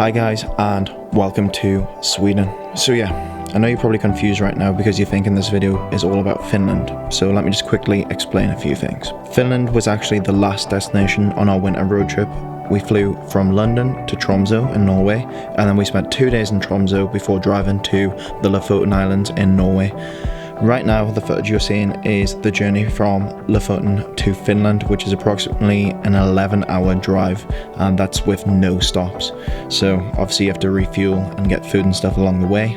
Hi guys, and welcome to Sweden. So yeah, I know you're probably confused right now because you're thinking this video is all about Finland. So let me just quickly explain a few things. Finland was actually the last destination on our winter road trip. We flew from London to Tromsø in Norway, and then we spent 2 days in Tromsø before driving to the Lofoten Islands in Norway. Right now, the footage you're seeing is the journey from Lofoten to Finland, which is approximately an 11-hour drive, and that's with no stops. So obviously you have to refuel and get food and stuff along the way.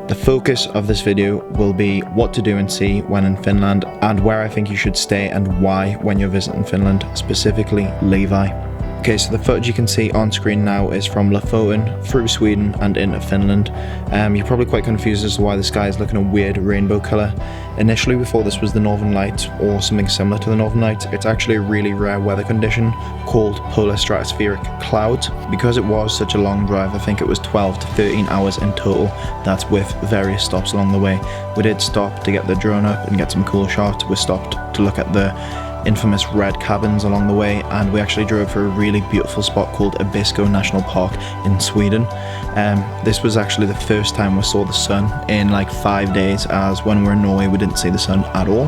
The focus of this video will be what to do and see when in Finland, and where I think you should stay and why when you're visiting Finland, specifically Levi. Okay, so the footage you can see on screen now is from Lofoten through Sweden and into Finland. You're probably quite confused as to why the sky is looking a weird rainbow colour. Initially, we thought this was the Northern Lights or something similar to the Northern Lights. It's actually a really rare weather condition called polar stratospheric clouds. Because it was such a long drive, I think it was 12 to 13 hours in total. That's with various stops along the way. We did stop to get the drone up and get some cool shots. We stopped to look at the infamous red cabins along the way, and we actually drove for a really beautiful spot called Abisko National Park in Sweden. This was actually the first time we saw the sun in like 5 days, as when we were in Norway we didn't see the sun at all.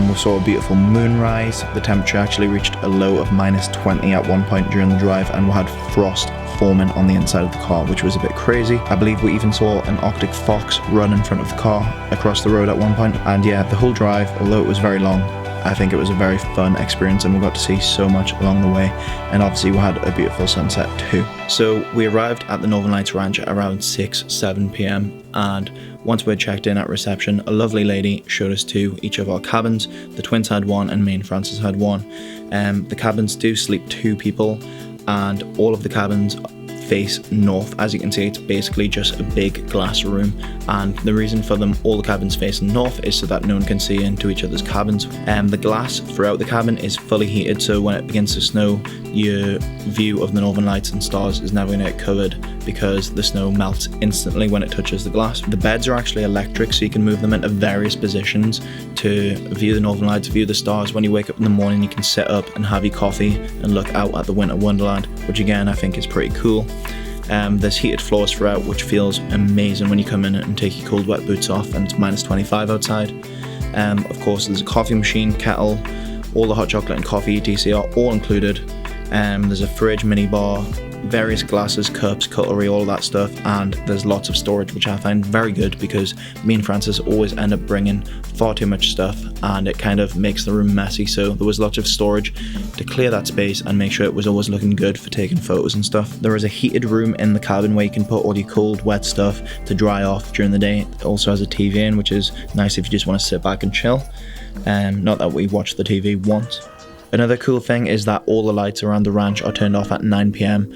We saw a beautiful moonrise. The temperature actually reached a low of -20 at one point during the drive, and we had frost forming on the inside of the car, which was a bit crazy. I believe we even saw an Arctic fox run in front of the car across the road at one point. And yeah, the whole drive, although it was very long, I think it was a very fun experience, and we got to see so much along the way, and obviously we had a beautiful sunset too. So we arrived at the Northern Lights Ranch at around 6-7 p.m, and once we had checked in at reception, a lovely lady showed us to each of our cabins. The twins had one and me and Francis had one. The cabins do sleep 2 people, and all of the cabins face north. As you can see, it's basically just a big glass room, and the reason for them all the cabins facing north is so that no one can see into each other's cabins. The glass throughout the cabin is fully heated, so when it begins to snow, your view of the northern lights and stars is never going to get covered because the snow melts instantly when it touches the glass. The beds are actually electric, so you can move them into various positions to view the northern lights, view the stars. When you wake up in the morning, you can sit up and have your coffee and look out at the winter wonderland, which again I think is pretty cool. There's heated floors throughout, which feels amazing when you come in and take your cold wet boots off and it's -25 outside. Of course, there's a coffee machine, kettle, all the hot chocolate and coffee etc. are all included. There's a fridge, mini bar, various glasses, cups, cutlery, all of that stuff, and there's lots of storage, which I find very good because me and Francis always end up bringing far too much stuff and it kind of makes the room messy. So there was lots of storage to clear that space and make sure it was always looking good for taking photos and stuff. There is a heated room in the cabin where you can put all your cold wet stuff to dry off during the day. It also has a TV in, which is nice if you just want to sit back and chill. Not that we watch the TV once. Another cool thing is that all the lights around the ranch are turned off at 9 p.m.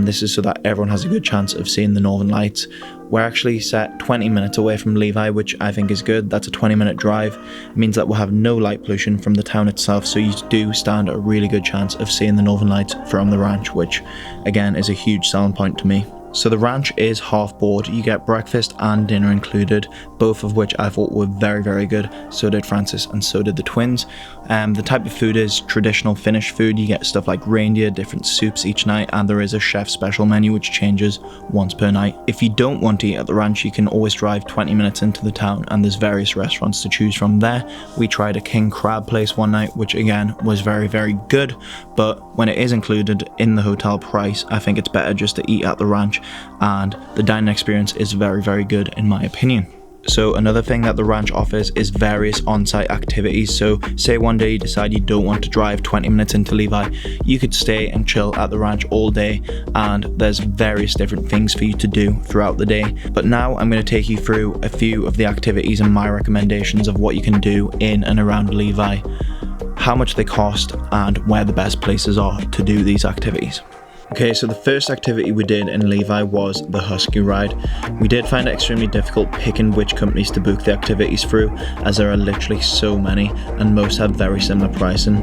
This is so that everyone has a good chance of seeing the northern lights. We're actually set 20 minutes away from Levi, which I think is good. That's a 20-minute drive. It means that we'll have no light pollution from the town itself, so you do stand a really good chance of seeing the northern lights from the ranch, which again is a huge selling point to me. So the ranch is half board. You get breakfast and dinner included, both of which I thought were very, very good. So did Francis and so did the twins. The type of food is traditional Finnish food. You get stuff like reindeer, different soups each night, and there is a chef special menu which changes once per night. If you don't want to eat at the ranch, you can always drive 20 minutes into the town and there's various restaurants to choose from there. We tried a king crab place one night, which again was very, very good, but when it is included in the hotel price, I think it's better just to eat at the ranch, and the dining experience is very, very good in my opinion. So another thing that the ranch offers is various on-site activities. So say one day you decide you don't want to drive 20 minutes into Levi, you could stay and chill at the ranch all day, and there's various different things for you to do throughout the day. But now I'm going to take you through a few of the activities and my recommendations of what you can do in and around Levi, how much they cost, and where the best places are to do these activities. Okay, so the first activity we did in Levi was the husky ride. We did find it extremely difficult picking which companies to book the activities through, as there are literally so many and most have very similar pricing.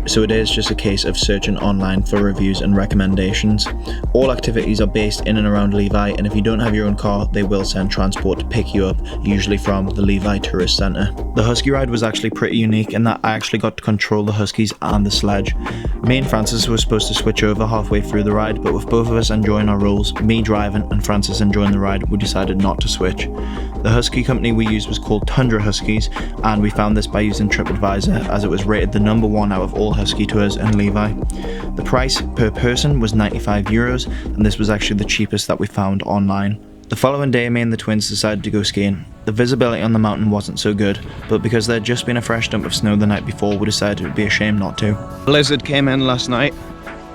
So it is just a case of searching online for reviews and recommendations. All activities are based in and around Levi, and if you don't have your own car, they will send transport to pick you up, usually from the Levi Tourist Centre. The husky ride was actually pretty unique in that I actually got to control the huskies and the sledge. Me and Francis were supposed to switch over halfway through the ride, but with both of us enjoying our roles, me driving and Francis enjoying the ride, we decided not to switch. The husky company we used was called Tundra Huskies, and we found this by using TripAdvisor, as it was rated the number 1 out of all husky tours in Levi. The price per person was €95, and this was actually the cheapest that we found online. The following day, me and the twins decided to go skiing. The visibility on the mountain wasn't so good, but because there had just been a fresh dump of snow the night before, we decided it would be a shame not to. A blizzard came in last night,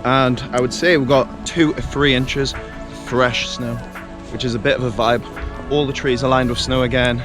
and I would say we got 2 to 3 inches of fresh snow, which is a bit of a vibe. All the trees are lined with snow again,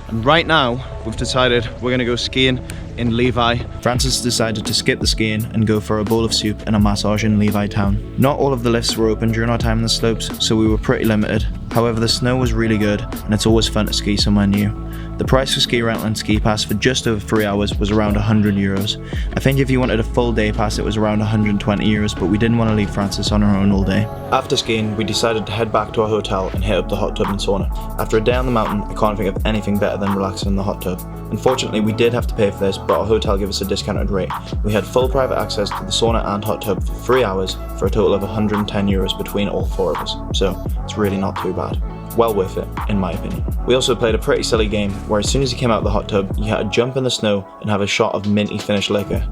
and right now we've decided we're going to go skiing in Levi. Francis decided to skip the skiing and go for a bowl of soup and a massage in Levi town. Not all of the lifts were open during our time in the slopes, so we were pretty limited. However, the snow was really good, and it's always fun to ski somewhere new. The price for ski rental and ski pass for just over 3 hours was around €100. I think if you wanted a full day pass it was around €120, but we didn't want to leave Francis on her own all day. After skiing, we decided to head back to our hotel and hit up the hot tub and sauna. After a day on the mountain, I can't think of anything better than relaxing in the hot tub. Unfortunately, we did have to pay for this, but our hotel gave us a discounted rate. We had full private access to the sauna and hot tub for 3 hours for a total of €110 between all 4 of us, so it's really not too bad. Well worth it, in my opinion. We also played a pretty silly game where as soon as you came out of the hot tub, you had to jump in the snow and have a shot of minty finished liquor.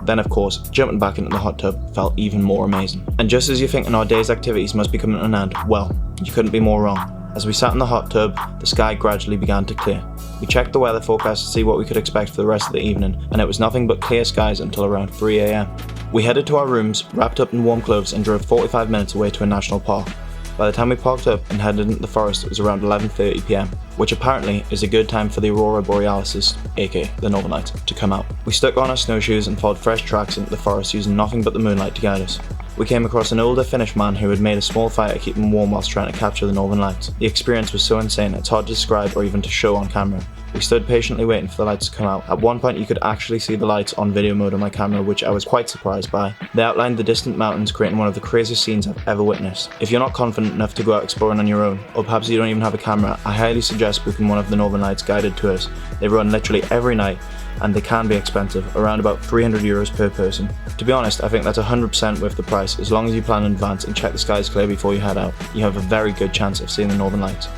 Then of course, jumping back into the hot tub felt even more amazing. And just as you're thinking our day's activities must be coming to an end, well, you couldn't be more wrong. As we sat in the hot tub, the sky gradually began to clear. We checked the weather forecast to see what we could expect for the rest of the evening, and it was nothing but clear skies until around 3 AM. We headed to our rooms, wrapped up in warm clothes, and drove 45 minutes away to a national park. By the time we parked up and headed into the forest, it was around 11:30 PM, which apparently is a good time for the Aurora Borealis, aka the Northern Lights, to come out. We stuck on our snowshoes and followed fresh tracks into the forest using nothing but the moonlight to guide us. We came across an older Finnish man who had made a small fire to keep him warm whilst trying to capture the Northern Lights. The experience was so insane it's hard to describe or even to show on camera. We stood patiently waiting for the lights to come out. At one point you could actually see the lights on video mode on my camera, which I was quite surprised by. They outlined the distant mountains, creating one of the craziest scenes I've ever witnessed. If you're not confident enough to go out exploring on your own, or perhaps you don't even have a camera, I highly suggest booking one of the Northern Lights guided tours. They run literally every night, and they can be expensive, around about €300 per person. To be honest, I think that's 100% worth the price. As long as you plan in advance and check the skies clear before you head out, you have a very good chance of seeing the Northern Lights.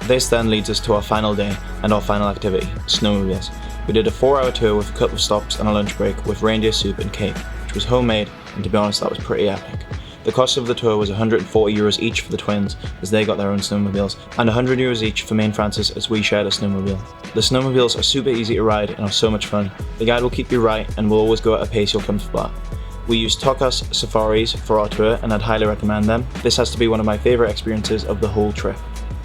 This then leads us to our final day and our final activity, snowmobiles. We did a 4-hour tour with a couple of stops and a lunch break with reindeer soup and cake, which was homemade, and to be honest that was pretty epic. The cost of the tour was €140 each for the twins, as they got their own snowmobiles, and €100 each for me and Francis as we shared a snowmobile. The snowmobiles are super easy to ride and are so much fun. The guide will keep you right and will always go at a pace you're comfortable at. We used Tokas safaris for our tour and I'd highly recommend them. This has to be one of my favourite experiences of the whole trip.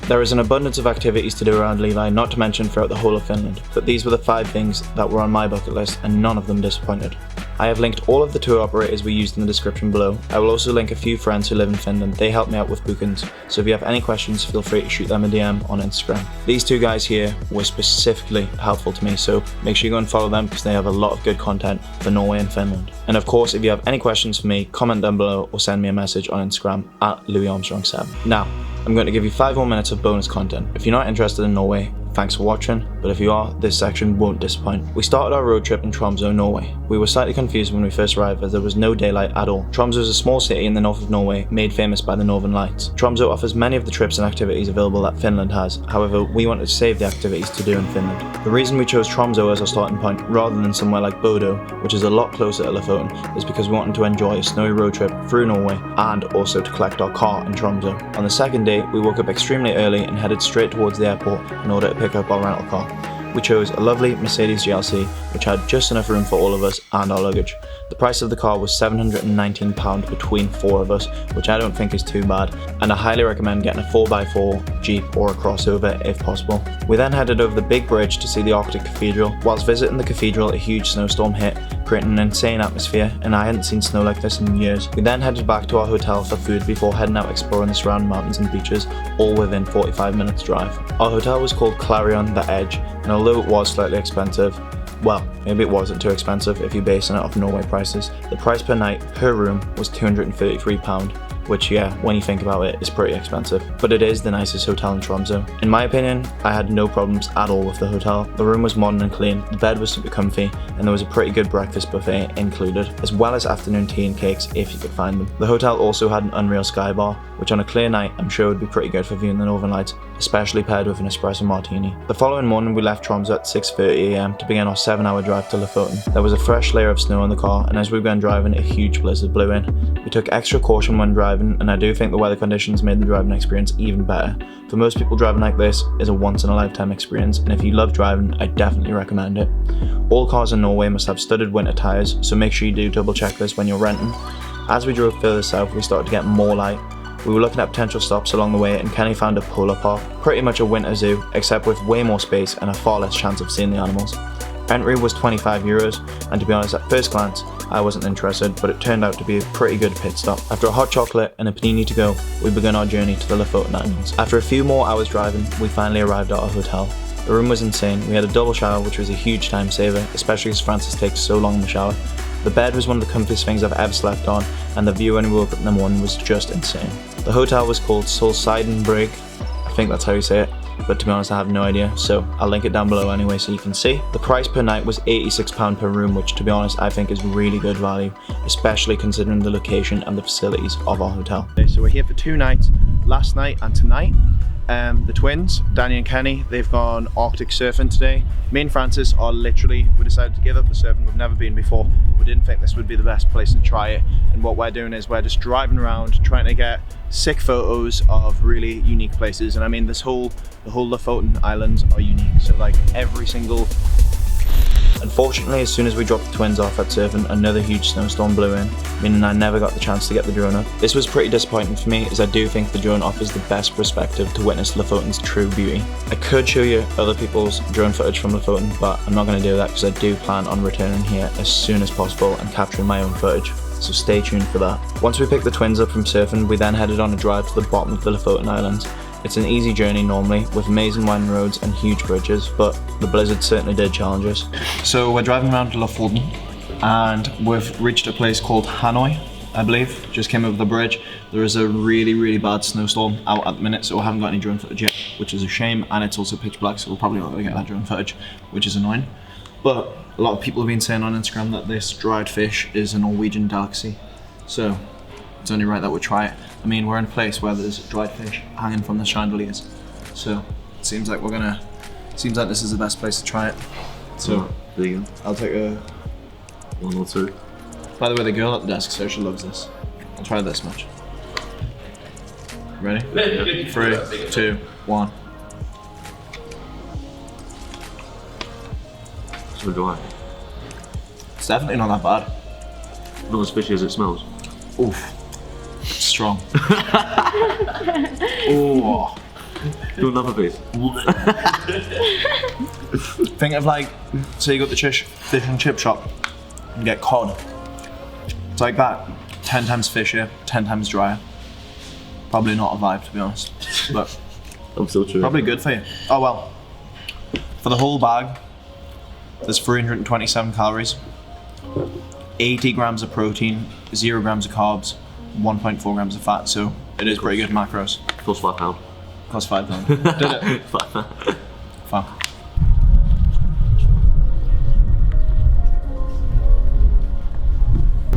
There is an abundance of activities to do around Levi, not to mention throughout the whole of Finland, but these were the 5 things that were on my bucket list and none of them disappointed. I have linked all of the tour operators we used in the description below. I will also link a few friends who live in Finland. They help me out with bookings, so if you have any questions feel free to shoot them a DM on Instagram. These 2 guys here were specifically helpful to me, so make sure you go and follow them because they have a lot of good content for Norway and Finland. And of course, if you have any questions for me, comment down below or send me a message on Instagram at LouisArmstrong7. Now, I'm going to give you 5 more minutes of bonus content. If you're not interested in Norway, thanks for watching, but if you are, this section won't disappoint. We started our road trip in Tromsø, Norway. We were slightly confused when we first arrived as there was no daylight at all. Tromsø is a small city in the north of Norway, made famous by the Northern Lights. Tromsø offers many of the trips and activities available that Finland has, however, we wanted to save the activities to do in Finland. The reason we chose Tromsø as our starting point, rather than somewhere like Bodo, which is a lot closer to Lofoten, is because we wanted to enjoy a snowy road trip through Norway, and also to collect our car in Tromsø. On the second day, we woke up extremely early and headed straight towards the airport in order to pick up our rental car. We chose a lovely Mercedes GLC, which had just enough room for all of us and our luggage. The price of the car was £719 between 4 of us, which I don't think is too bad, and I highly recommend getting a 4x4 Jeep or a crossover if possible. We then headed over the big bridge to see the Arctic Cathedral. Whilst visiting the cathedral, a huge snowstorm hit, creating an insane atmosphere, and I hadn't seen snow like this in years. We then headed back to our hotel for food before heading out exploring the surrounding mountains and beaches, all within 45 minutes drive. Our hotel was called Clarion The Edge, and although it was slightly expensive, Well, maybe it wasn't too expensive if you're basing it off Norway prices. The price per night per room was £233, which, yeah, when you think about it, is pretty expensive. But it is the nicest hotel in Tromsø. In my opinion, I had no problems at all with the hotel. The room was modern and clean, the bed was super comfy, and there was a pretty good breakfast buffet included, as well as afternoon tea and cakes if you could find them. The hotel also had an unreal sky bar, which on a clear night I'm sure would be pretty good for viewing the Northern Lights, especially paired with an espresso martini. The following morning we left Tromsø at 6:30 AM to begin our 7-hour drive to Lofoten. There was a fresh layer of snow on the car, and as we began driving, a huge blizzard blew in. We took extra caution when driving, and I do think the weather conditions made the driving experience even better. For most people, driving like this is a once-in-a-lifetime experience, and if you love driving, I definitely recommend it. All cars in Norway must have studded winter tyres, so make sure you do double check this when you're renting. As we drove further south, we started to get more light. We were looking at potential stops along the way, and Kenny found a polar park, pretty much a winter zoo, except with way more space and a far less chance of seeing the animals. Entry was €25, and to be honest, at first glance, I wasn't interested, but it turned out to be a pretty good pit stop. After a hot chocolate and a panini to go, we began our journey to the Lofoten Islands. After a few more hours driving, we finally arrived at our hotel. The room was insane. We had a double shower, which was a huge time saver, especially as Francis takes so long in the shower. The bed was one of the comfiest things I've ever slept on, and the view when we woke up in the morning was just insane. The hotel was called Solsidenbrygg, I think that's how you say it, but to be honest I have no idea, so I'll link it down below anyway so you can see. The price per night was £86 per room, which to be honest I think is really good value, especially considering the location and the facilities of our hotel. Okay, so we're here for 2 nights, last night and tonight. The twins, Danny and Kenny, they've gone Arctic surfing today. Me and Francis are literally, we decided to give up the surfing. We've never been before. We didn't think this would be the best place to try it. And what we're doing is we're just driving around trying to get sick photos of really unique places. And I mean, the whole Lofoten Islands are unique. So like every single... Unfortunately, as soon as we dropped the twins off at surfing, another huge snowstorm blew in, meaning I never got the chance to get the drone up. This was pretty disappointing for me, as I do think the drone offers the best perspective to witness Lofoten's true beauty. I could show you other people's drone footage from Lofoten, but I'm not going to do that because I do plan on returning here as soon as possible and capturing my own footage. So stay tuned for that. Once we picked the twins up from surfing, we then headed on a drive to the bottom of the Lofoten Islands. It's an easy journey normally, with amazing winding roads and huge bridges, but the blizzard certainly did challenge us. So we're driving around to Lofoten, and we've reached a place called Hanoi, I believe. Just came over the bridge. There is a really bad snowstorm out at the minute, so we haven't got any drone footage yet, which is a shame, and it's also pitch black, so we'll probably not going to get that drone footage, which is annoying. But a lot of people have been saying on Instagram that this dried fish is a Norwegian delicacy, so it's only right that we try it. I mean, we're in a place where there's dried fish hanging from the chandeliers, so it seems like this is the best place to try it. So there you go. I'll take a 1 or 2. By the way, the girl at the desk says she loves this. I'll try this much. Ready? 3, 2, 1. So dry. It's definitely not that bad. Not as fishy as it smells. Oof. Strong. Oh. Do another piece. Think of like, say you go to the fish and chip shop and get cod. It's like that. 10 times fishier, 10 times drier. Probably not a vibe, to be honest. But I'm still true. Probably good for you. Oh well. For the whole bag, there's 327 calories, 80 grams of protein, 0 grams of carbs, 1.4 grams of fat, so it is pretty good macros. Cost £5. Cost £5. Did it? £5. Fun.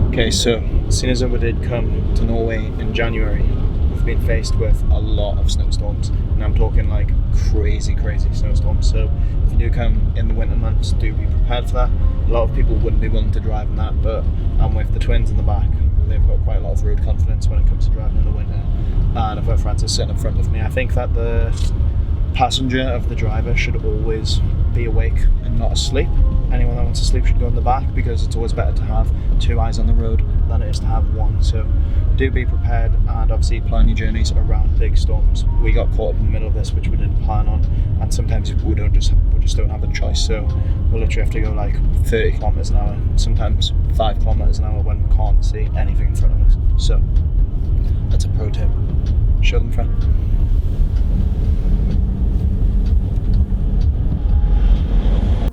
Okay, so seeing as we did come to Norway in January, we've been faced with a lot of snowstorms, and I'm talking like crazy snowstorms. So if you do come in the winter months, do be prepared for that. A lot of people wouldn't be willing to drive in that, but I'm with the twins in the back. They've got quite a lot of road confidence when it comes to driving in the winter, and I've got Francis sitting in front of me. I think that the passenger of the driver should always be awake and not asleep. Anyone that wants to sleep should go in the back, because it's always better to have 2 eyes on the road than it is to have 1. So do be prepared, and obviously plan your journeys around big storms. We got caught up in the middle of this, which we didn't plan on, and sometimes we just don't have a choice. So we'll literally have to go like 30 kilometers an hour, sometimes 5 kilometers an hour when we can't see anything in front of us. So that's a pro tip. Show them, friend.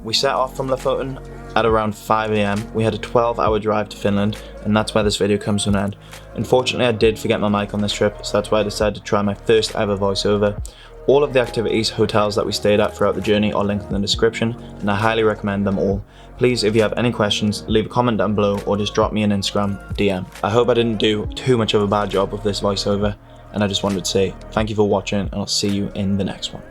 We we set off from Lofoten at around 5 AM. We had a 12-hour drive to Finland, and that's where this video comes to an end. Unfortunately, I did forget my mic on this trip, so that's why I decided to try my first ever voiceover. All of the activities, hotels that we stayed at throughout the journey are linked in the description, and I highly recommend them all. Please, if you have any questions, leave a comment down below or just drop me an Instagram DM. I hope I didn't do too much of a bad job with this voiceover, and I just wanted to say thank you for watching, and I'll see you in the next one.